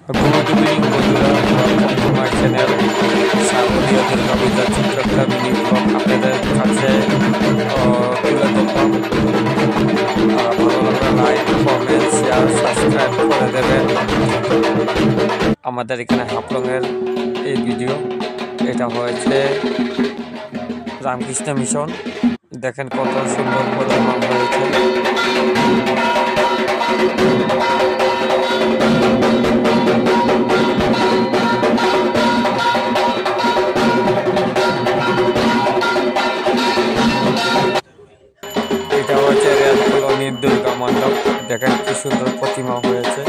Good evening বন্ধুরা, welcome to my channel শারদীয় দুর্গা পূজার চিত্রকলা মিনি ব্লগ আপনাদের কাছে তুলে ধরলাম। ভালো লাগলে লাইক, কমেন্ট, শেয়ার, সাবস্ক্রাইব করে দেবেন। আমাদের এখানে হাফলংয়ের এই ভিডিও, এটা হয়েছে রামকৃষ্ণ মিশন। দেখেন কত সুন্দর প্রতিমা হয়েছে। এটা হচ্ছে রেল কলোনির দুর্গা মণ্ডপ। দেখেন কি সুন্দর প্রতিমা হয়েছে।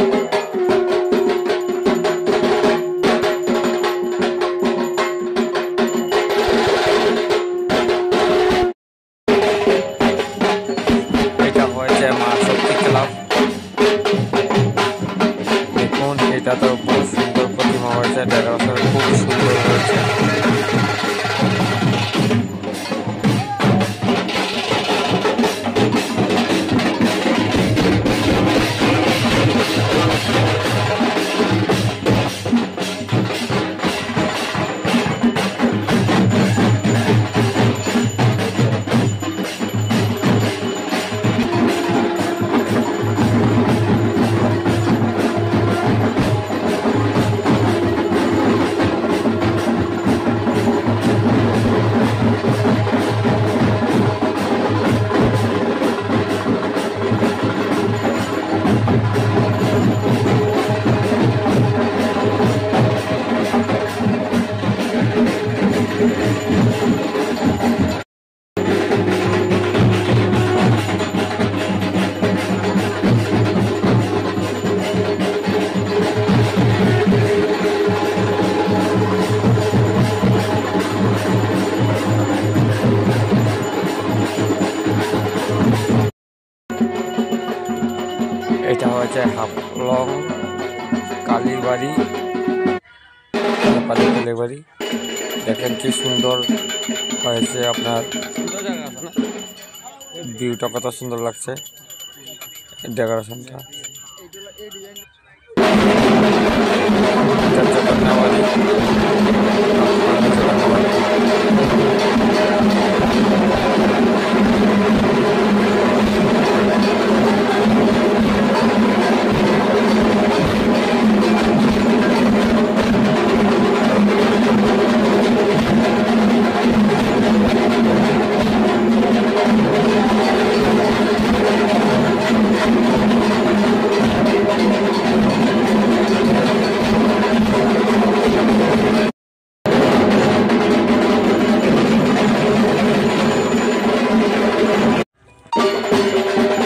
এটা হয়েছে মা শক্তি ক্লাব। দেখুন, এটা তো খুব সুন্দর প্রতিমা হয়েছে, ডেকোরেশন খুব সুন্দর হয়েছে। এটা হচ্ছে হাফলং কালীবাড়ি, কালীবাড়ি। দেখেন কি সুন্দর হয়েছে, আপনার ভিউটা কত সুন্দর লাগছে, ডেকোরেশনটা।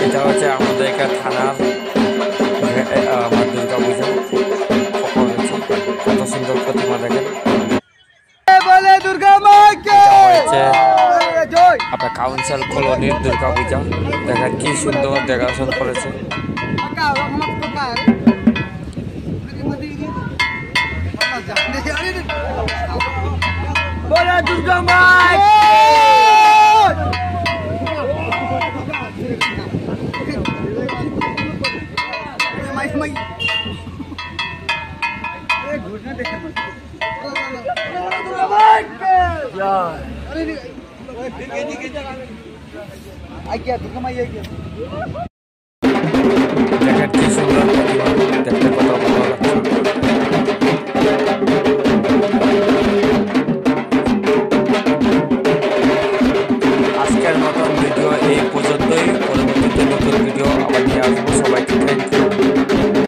এটা হচ্ছে আমাদের এখানে থানার আমার দুর্গা পুজো। কত সুন্দর প্রতিমা দেখেন। হচ্ছে আপনার কাউন্সিল কলোনির দুর্গা পূজা। দেখেন কি সুন্দর ডেকোরেশন করেছে। দুর্গা মা দেখেন কি সুন্দর প্রতিমা, দেখতে